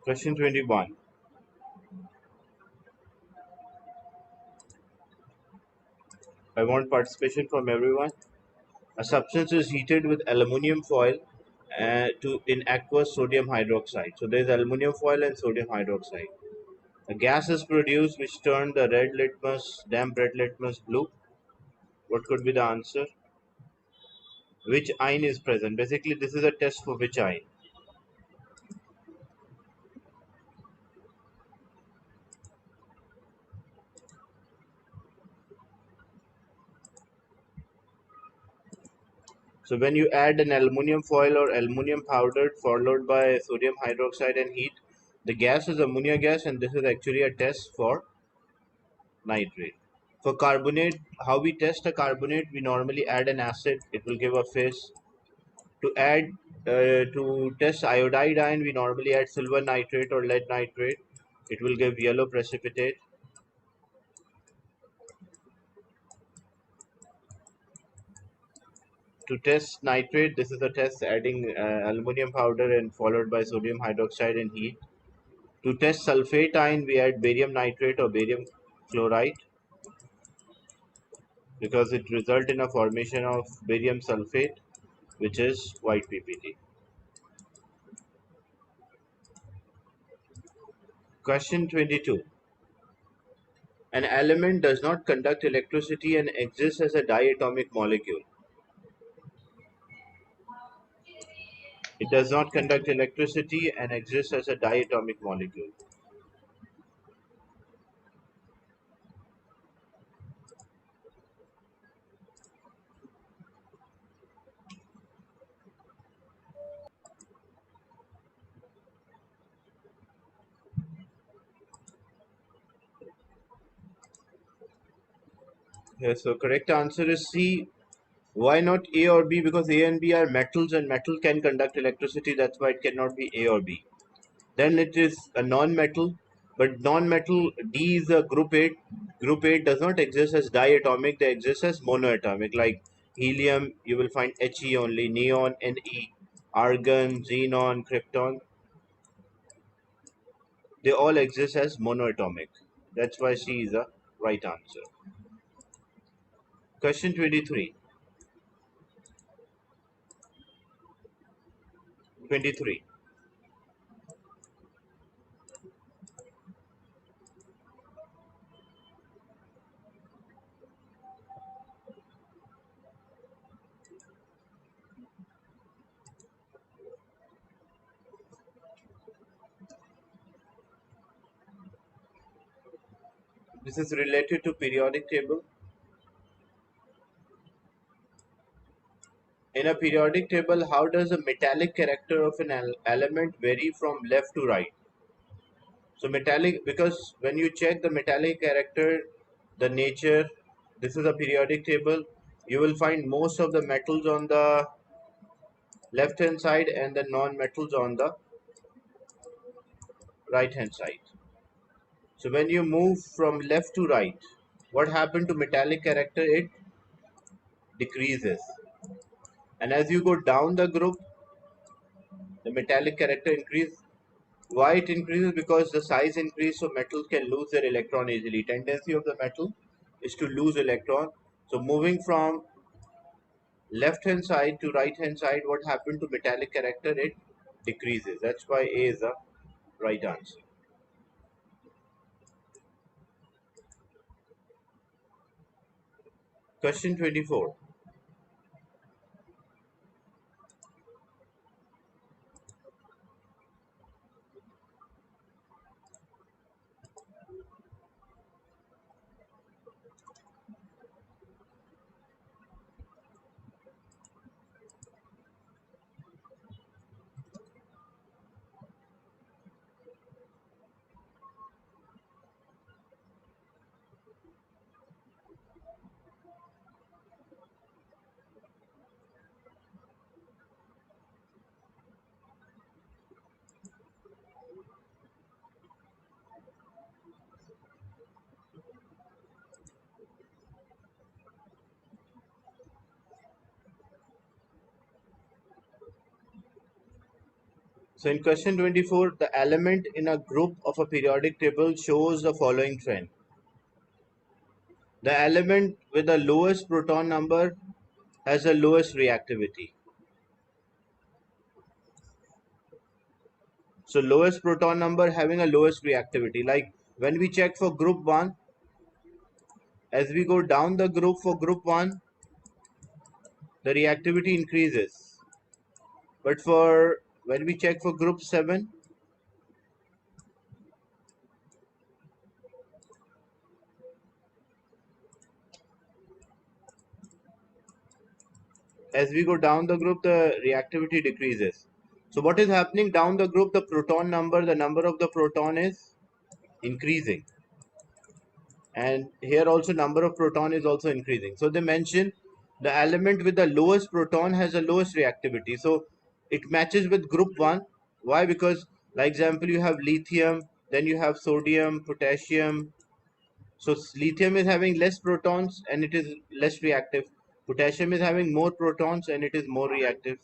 Question 21. I want participation from everyone. A substance is heated with aluminum foil to in aqueous sodium hydroxide. So there is aluminum foil and sodium hydroxide. A gas is produced which turned the damp red litmus blue. What could be the answer? Which ion is present? Basically, this is a test for which ion. So when you add an aluminum foil or aluminum powder followed by sodium hydroxide and heat, the gas is ammonia gas, and this is actually a test for nitrate. For carbonate, how we test a carbonate? We normally add an acid, it will give a phase. To test iodide ion, we normally add silver nitrate or lead nitrate, it will give yellow precipitate. To test nitrate, this is a test adding aluminum powder and followed by sodium hydroxide and heat. To test sulfate ion, we add barium nitrate or barium chloride because it results in a formation of barium sulfate, which is white PPT. Question 22. An element does not conduct electricity and exists as a diatomic molecule. It does not conduct electricity and exists as a diatomic molecule. Yes, so correct answer is C. Why not A or B? Because A and B are metals and metal can conduct electricity. That's why it cannot be A or B. Then it is a non-metal, but non-metal D is a group 8. Group 8 does not exist as diatomic, they exist as monoatomic. Like helium, you will find He only, neon, Ne, argon, xenon, krypton. They all exist as monoatomic. That's why C is the right answer. Question 23. 23. This is related to periodic table. In a periodic table, how does the metallic character of an element vary from left to right? So metallic, because when you check the metallic character, the nature, this is a periodic table, you will find most of the metals on the left hand side and the non-metals on the right hand side. So when you move from left to right, what happened to metallic character? It decreases. And as you go down the group, the metallic character increases. Why it increases? Because the size increase, so metal can lose their electron easily. Tendency of the metal is to lose electron. So moving from left hand side to right hand side, what happened to metallic character? It decreases. That's why A is the right answer. Question 24. So in question 24, the element in a group of a periodic table shows the following trend. The element with the lowest proton number has the lowest reactivity. So lowest proton number having a lowest reactivity. Like when we check for group 1, as we go down the group for group 1, the reactivity increases. But for when we check for group 7, as we go down the group, the reactivity decreases. So what is happening down the group? The proton number, the number of the proton is increasing. And here also number of proton is also increasing. So they mention the element with the lowest proton has the lowest reactivity. So it matches with group 1. Why? Because like example, you have lithium, then you have sodium, potassium. So lithium is having less protons and it is less reactive. Potassium is having more protons and it is more reactive.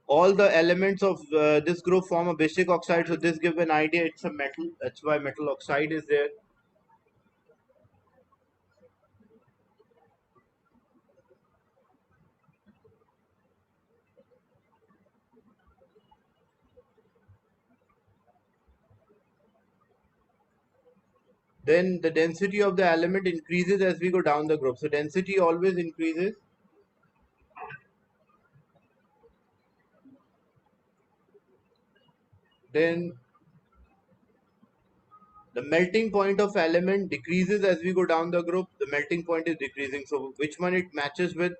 All the elements of this group form a basic oxide. So this gives an idea it's a metal. That's why metal oxide is there. Then the density of the element increases as we go down the group. So density always increases. Then the melting point of element decreases as we go down the group. The melting point is decreasing. So which one it matches with?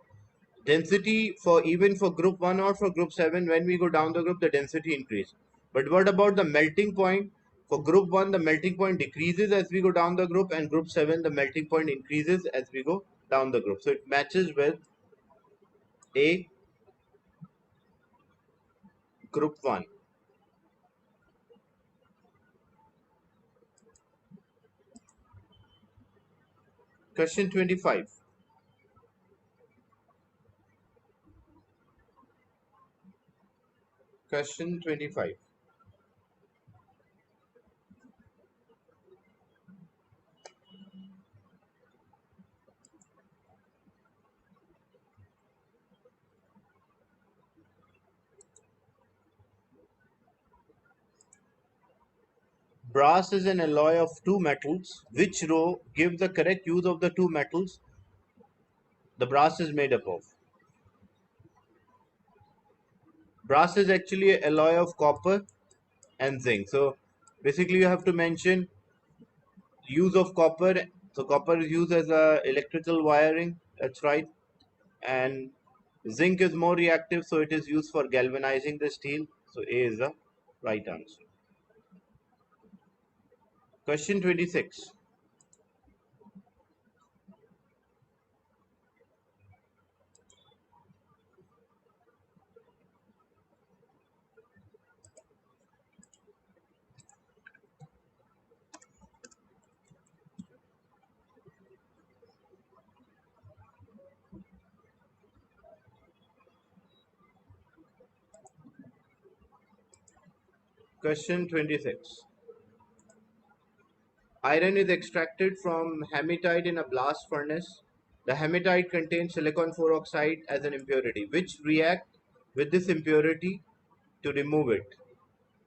Density for even for group 1 or for group 7, when we go down the group, the density increase. But what about the melting point? For group 1, the melting point decreases as we go down the group, and group 7, the melting point increases as we go down the group. So it matches with A, group 1. Question 25. Question 25. Brass is an alloy of two metals. Which row gives the correct use of the two metals the brass is made up of? Brass is actually an alloy of copper and zinc. So basically you have to mention use of copper. So copper is used as a electrical wiring. That's right. And zinc is more reactive, so it is used for galvanizing the steel. So A is the right answer. Question 26. Question 26. Iron is extracted from hematite in a blast furnace. The hematite contains silicon 4 oxide as an impurity, which react with this impurity to remove it.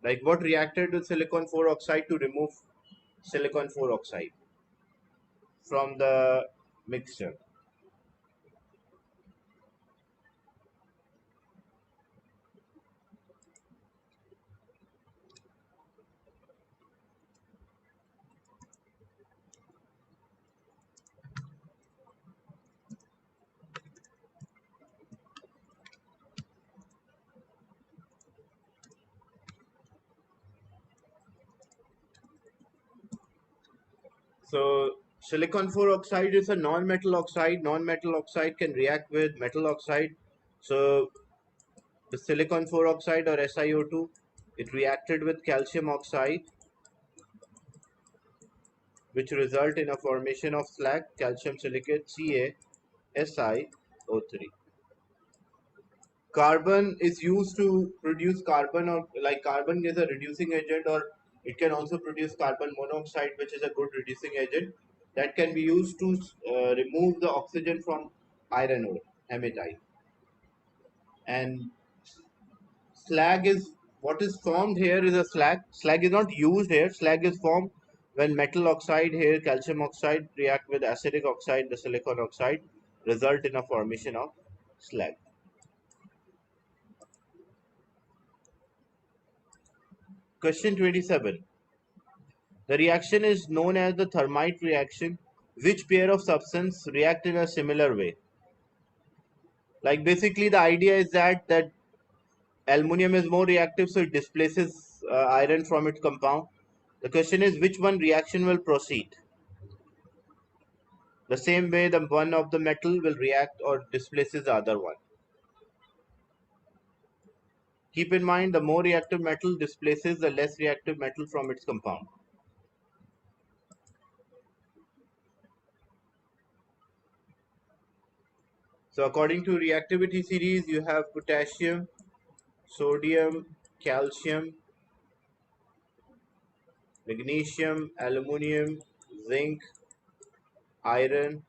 Like what reacted with silicon 4 oxide to remove silicon 4 oxide from the mixture? So silicon 4 oxide is a non-metal oxide. Non-metal oxide can react with metal oxide. So the silicon 4 oxide or SiO2, it reacted with calcium oxide, which result in a formation of slag, calcium silicate, CaSiO3. Carbon is used to produce carbon, or like carbon is a reducing agent, or it can also produce carbon monoxide, which is a good reducing agent that can be used to remove the oxygen from iron ore, hematite. And slag is what is formed here is a slag. Slag is not used here. Slag is formed when metal oxide here, calcium oxide, react with acidic oxide, the silicon oxide, result in a formation of slag. Question 27. The reaction is known as the Thermite reaction. Which pair of substance react in a similar way? Like basically the idea is that aluminium is more reactive, so it displaces iron from its compound. The question is which one reaction will proceed? The same way the one of the metal will react or displaces the other one. Keep in mind the more reactive metal displaces the less reactive metal from its compound. So according to reactivity series, you have potassium, sodium, calcium, magnesium, aluminium, zinc, iron,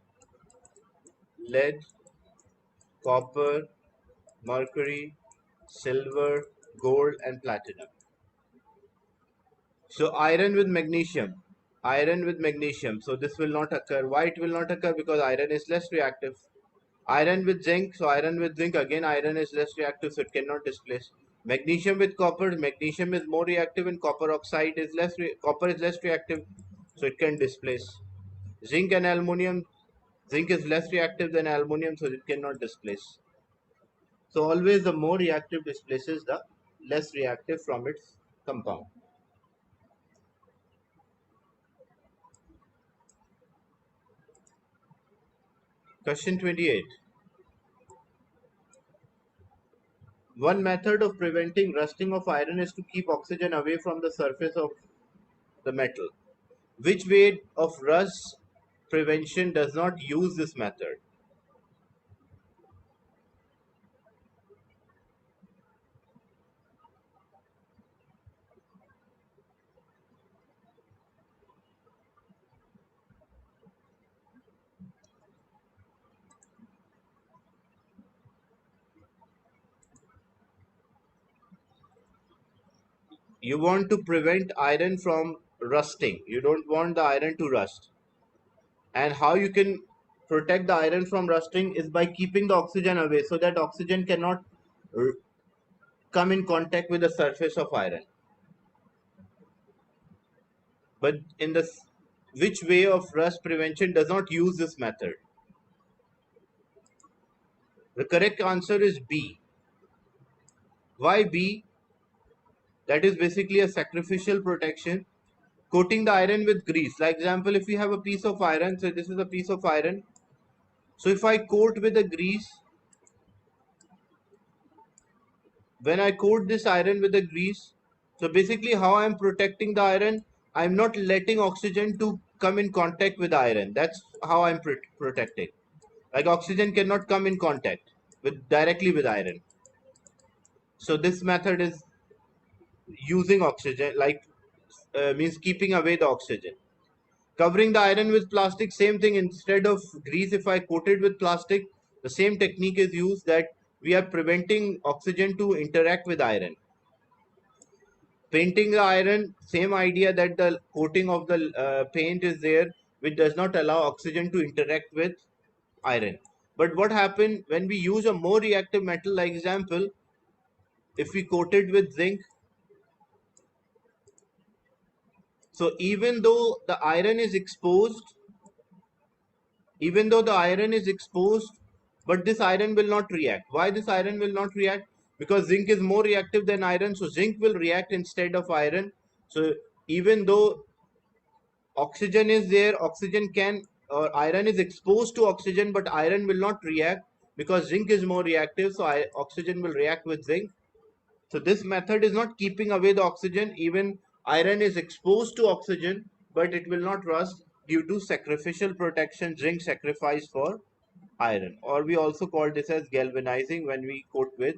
lead, copper, mercury, silver, gold, and platinum. So iron with magnesium, iron with magnesium. So this will not occur. Why it will not occur? Because iron is less reactive. Iron with zinc. So iron with zinc, again iron is less reactive, so it cannot displace. Magnesium with copper. Magnesium is more reactive, and copper oxide is copper is less reactive, so it can displace. Zinc and aluminium. Zinc is less reactive than aluminium, so it cannot displace. So always the more reactive displaces the less reactive from its compound. Question 28. One method of preventing rusting of iron is to keep oxygen away from the surface of the metal. Which way of rust prevention does not use this method? You want to prevent iron from rusting. You don't want the iron to rust. And how you can protect the iron from rusting is by keeping the oxygen away so that oxygen cannot r- come in contact with the surface of iron. But in this, which way of rust prevention does not use this method? The correct answer is B. Why B? That is basically a sacrificial protection. Coating the iron with grease. Like example, if we have a piece of iron, so this is a piece of iron. So if I coat with a grease, when I coat this iron with a grease, so basically how I am protecting the iron, I am not letting oxygen to come in contact with the iron. That's how I am protecting. Like oxygen cannot come in contact with directly with iron. So this method is using oxygen, like means keeping away the oxygen. Covering the iron with plastic, same thing. Instead of grease, if I coat it with plastic, the same technique is used, that we are preventing oxygen to interact with iron. Painting the iron, same idea, that the coating of the paint is there, which does not allow oxygen to interact with iron. But what happens when we use a more reactive metal, like example, if we coat it with zinc, so even though the iron is exposed, but this iron will not react. Why this iron will not react? Because zinc is more reactive than iron, so zinc will react instead of iron. So even though oxygen is there, oxygen can, or iron is exposed to oxygen, but iron will not react because zinc is more reactive, so oxygen will react with zinc. So this method is not keeping away the oxygen. Even iron is exposed to oxygen, but it will not rust due to sacrificial protection, zinc sacrifice for iron. Or we also call this as galvanizing when we coat with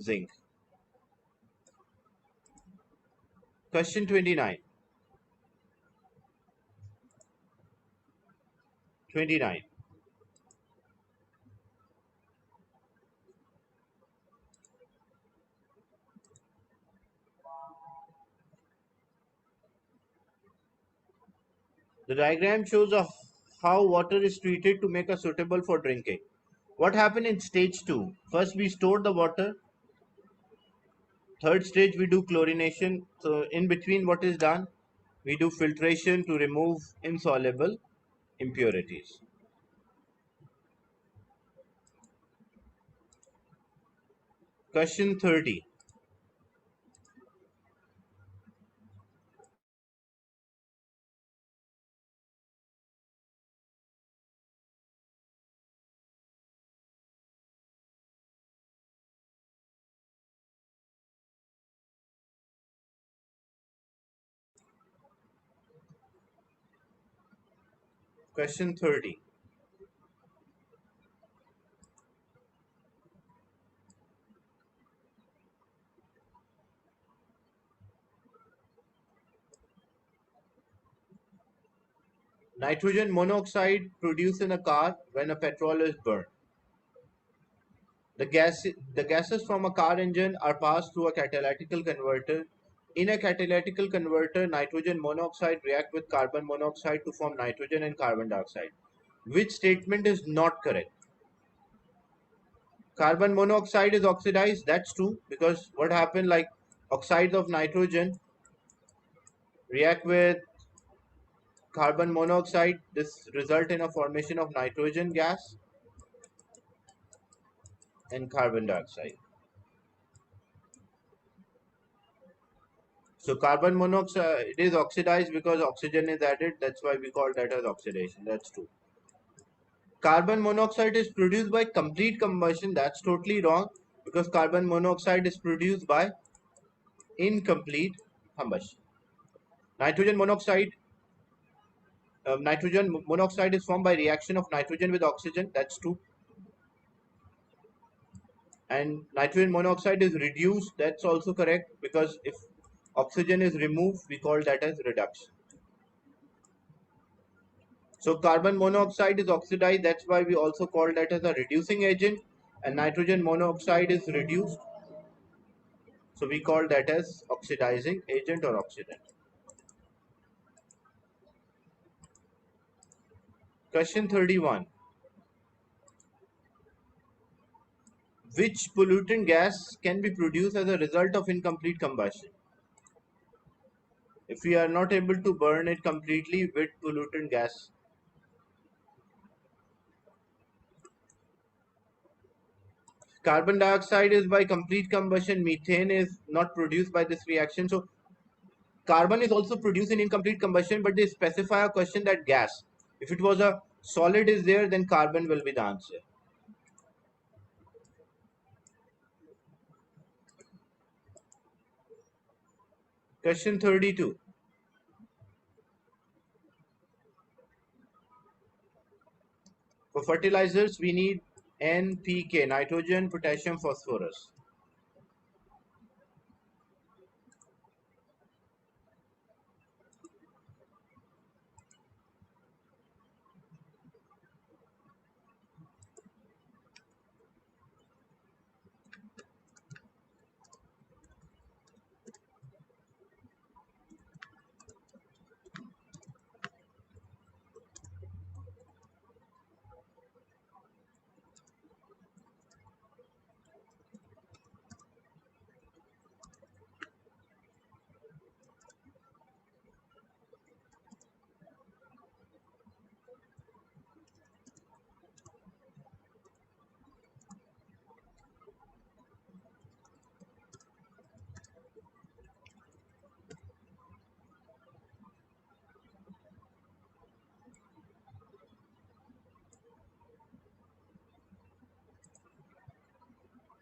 zinc. Question 29. 29. The diagram shows how water is treated to make it suitable for drinking. What happened in stage 2? First we store the water. Third stage we do chlorination. So in between what is done? We do filtration to remove insoluble impurities. Question 30. Question 30. Nitrogen monoxide produced in a car when a petrol is burned. The gases from a car engine are passed through a catalytic converter. In a catalytic converter, nitrogen monoxide react with carbon monoxide to form nitrogen and carbon dioxide. Which statement is not correct? Carbon monoxide is oxidized. That's true, because what happened, like oxides of nitrogen react with carbon monoxide. This result in a formation of nitrogen gas and carbon dioxide. So carbon monoxide is oxidized because oxygen is added. That's why we call that as oxidation. That's true. Carbon monoxide is produced by complete combustion. That's totally wrong, because carbon monoxide is produced by incomplete combustion. Nitrogen monoxide Nitrogen monoxide is formed by reaction of nitrogen with oxygen. That's true. And nitrogen monoxide is reduced. That's also correct, because if oxygen is removed, we call that as reduction. So carbon monoxide is oxidized. That's why we also call that as a reducing agent. And nitrogen monoxide is reduced. So we call that as oxidizing agent or oxidant. Question 31. Which pollutant gas can be produced as a result of incomplete combustion? If we are not able to burn it completely, with pollutant gas? Carbon dioxide is by complete combustion. Methane is not produced by this reaction. So carbon is also produced in incomplete combustion, but they specify a question that gas. If it was a solid is there, then carbon will be the answer. Question 32. For fertilizers, we need NPK, nitrogen, potassium, phosphorus.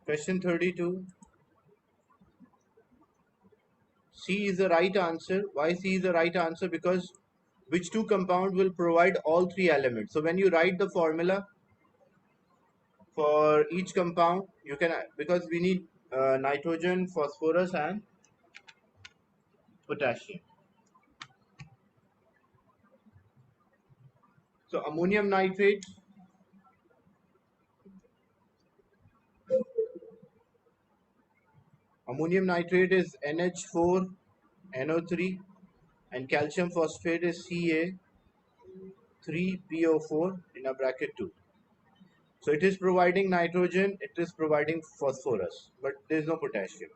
Question 32. C is the right answer. Why C is the right answer? Because which two compound will provide all three elements? So when you write the formula for each compound, you can, because we need nitrogen, phosphorus and potassium. So ammonium nitrate is NH4NO3 and calcium phosphate is Ca3PO4 in a bracket 2. So it is providing nitrogen, it is providing phosphorus, but there is no potassium.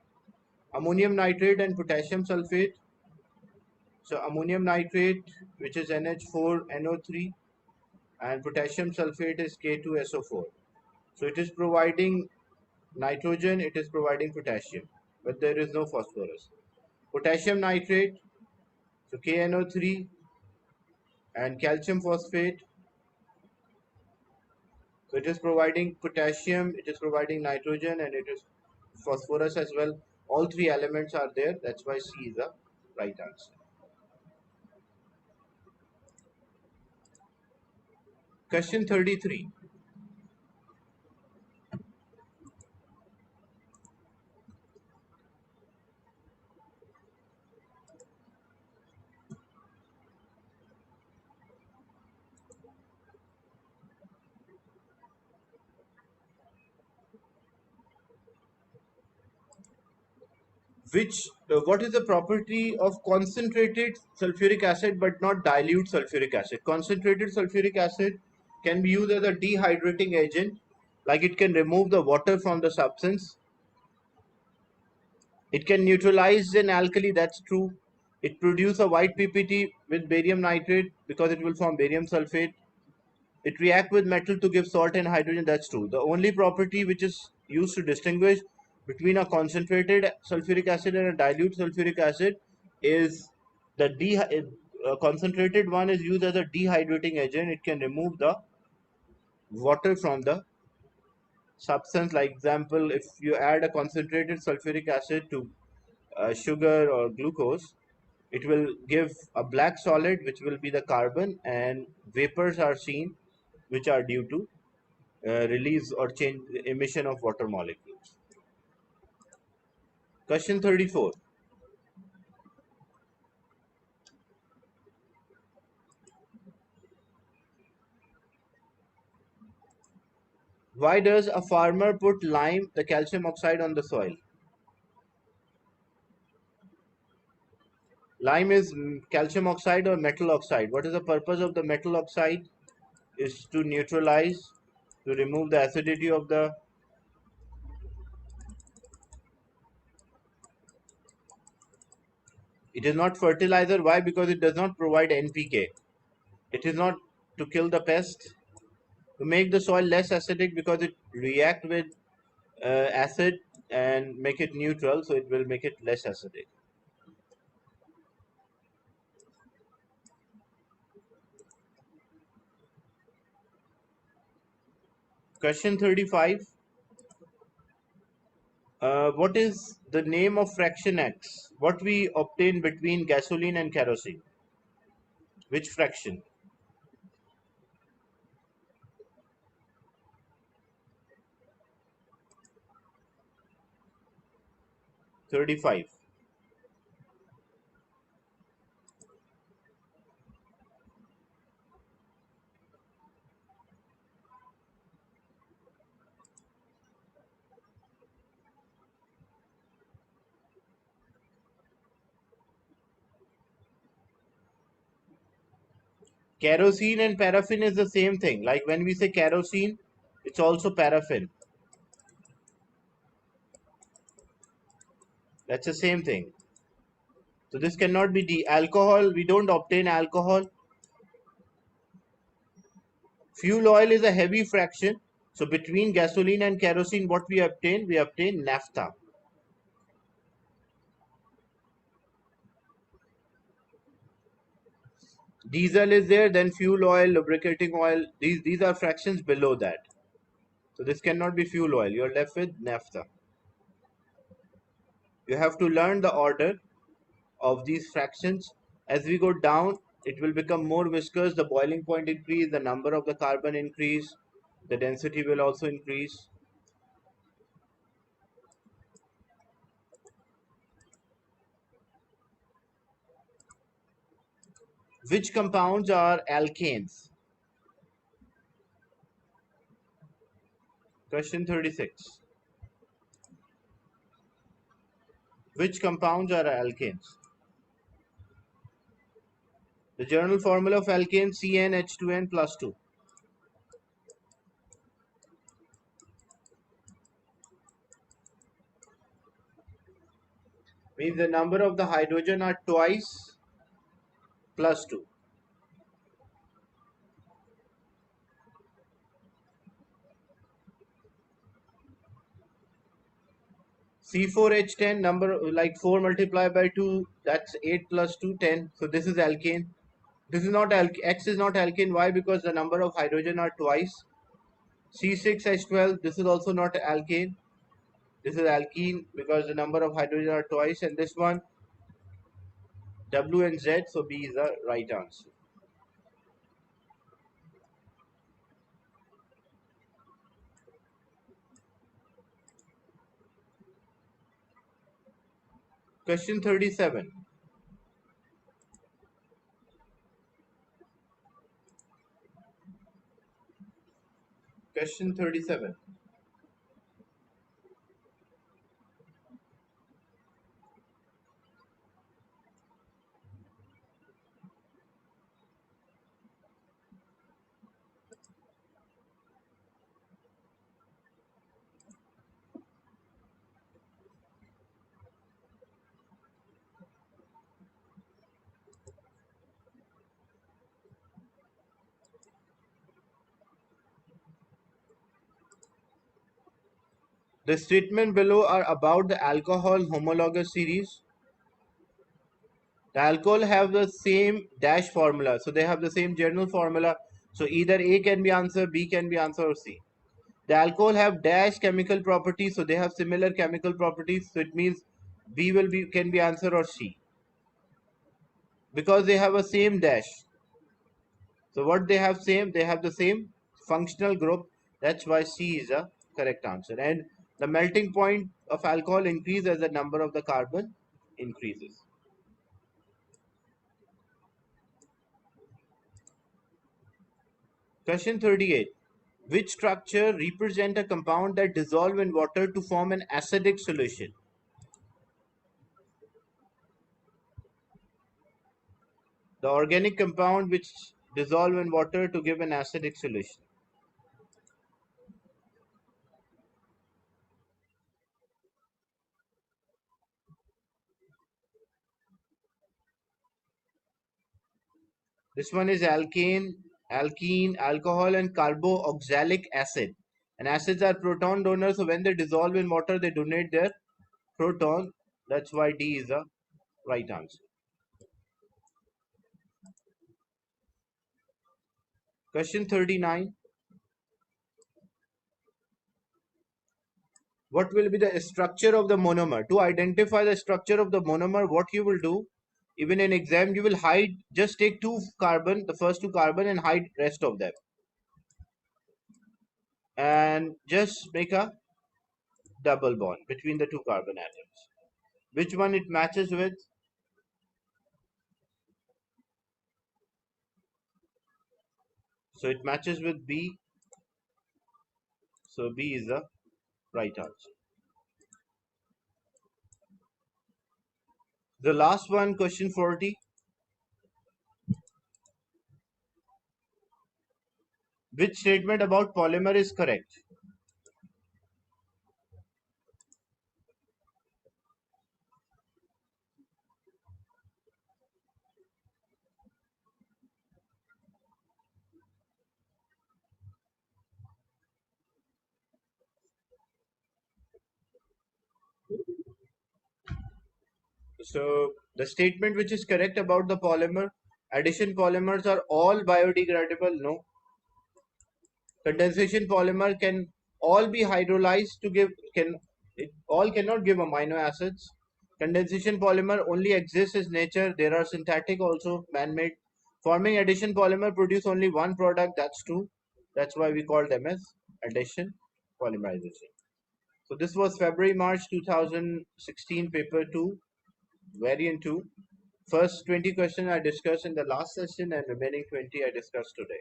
Ammonium nitrate and potassium sulfate. So ammonium nitrate, which is NH4NO3, and potassium sulfate is K2SO4. So it is providing nitrogen, it is providing potassium, but there is no phosphorus. Potassium nitrate, so KNO3, and calcium phosphate. So it is providing potassium, it is providing nitrogen, and it is phosphorus as well. All three elements are there. That's why C is the right answer. Question 33. What is the property of concentrated sulfuric acid but not dilute sulfuric acid? Concentrated sulfuric acid can be used as a dehydrating agent, like it can remove the water from the substance. It can neutralize an alkali, that's true. It produces a white PPT with barium nitrate because it will form barium sulfate. It reacts with metal to give salt and hydrogen, that's true. The only property which is used to distinguish between a concentrated sulfuric acid and a dilute sulfuric acid is the concentrated one is used as a dehydrating agent. It can remove the water from the substance. Like example, if you add a concentrated sulfuric acid to sugar or glucose, it will give a black solid which will be the carbon, and vapors are seen which are due to release or change emission of water molecules. Question 34. Why does a farmer put the calcium oxide on the soil? Lime is calcium oxide or metal oxide. What is the purpose of the metal oxide? Is to neutralize, to remove the acidity of the. It is not fertilizer. Why? Because it does not provide NPK. It is not to kill the pest. To make the soil less acidic because it react with acid and make it neutral, so it will make it less acidic. Question 35. What is the name of fraction X? What we obtain between gasoline and kerosene? Which fraction? 35. Kerosene and paraffin is the same thing. Like when we say kerosene, it's also paraffin. That's the same thing. So this cannot be the alcohol. We don't obtain alcohol. Fuel oil is a heavy fraction. So between gasoline and kerosene, what we obtain? We obtain naphtha. Diesel is there, then fuel oil, lubricating oil. These are fractions below that. So this cannot be fuel oil. You're left with naphtha. You have to learn the order of these fractions. As we go down, it will become more viscous. The boiling point increase, the number of the carbon increase, the density will also increase. Which compounds are alkanes? Question 36. Which compounds are alkanes? The general formula of alkane CnH2n plus 2. Means the number of the hydrogen are twice plus 2. C4H10 number like 4 multiplied by 2, that's 8 plus 2, 10. So this is alkane. This is not X is not alkane. Why? Because the number of hydrogen are twice. C6H12, this is also not alkane. This is alkene because the number of hydrogen are twice. And this one W and Z, so B is the right answer. Question 37. Question 37. The statement below are about the alcohol homologous series. The alcohol have the same dash formula, so they have the same general formula. So either A can be answer, B can be answer, or C. The alcohol have dash chemical properties, so they have similar chemical properties. So it means B will be can be answer or C because they have a same dash. So what they have same? They have the same functional group. That's why C is a correct answer. And the melting point of alcohol increases as the number of the carbon increases. Question 38. Which structure represent a compound that dissolve in water to form an acidic solution? The organic compound which dissolve in water to give an acidic solution. This one is alkene, alcohol, and carboxylic acid. And acids are proton donors, so when they dissolve in water, they donate their proton. That's why D is the right answer. Question 39. What will be the structure of the monomer? To identify the structure of the monomer, what you will do, even in exam, you will hide, just take two carbon, the first two carbon, and hide rest of them. And just make a double bond between the two carbon atoms. Which one it matches with? So it matches with B. So B is the right answer. The last one, question 40. Which statement about polymer is correct? So the statement which is correct about the polymer, addition polymers are all biodegradable. No. Condensation polymer can all be hydrolyzed to give it all cannot give amino acids. Condensation polymer only exists as nature. There are synthetic also man-made. Forming addition polymer produce only one product. That's true. That's why we call them as addition polymerization. So this was February March 2016 paper 2 variant 2. First 20 questions I discussed in the last session and remaining 20 I discussed today.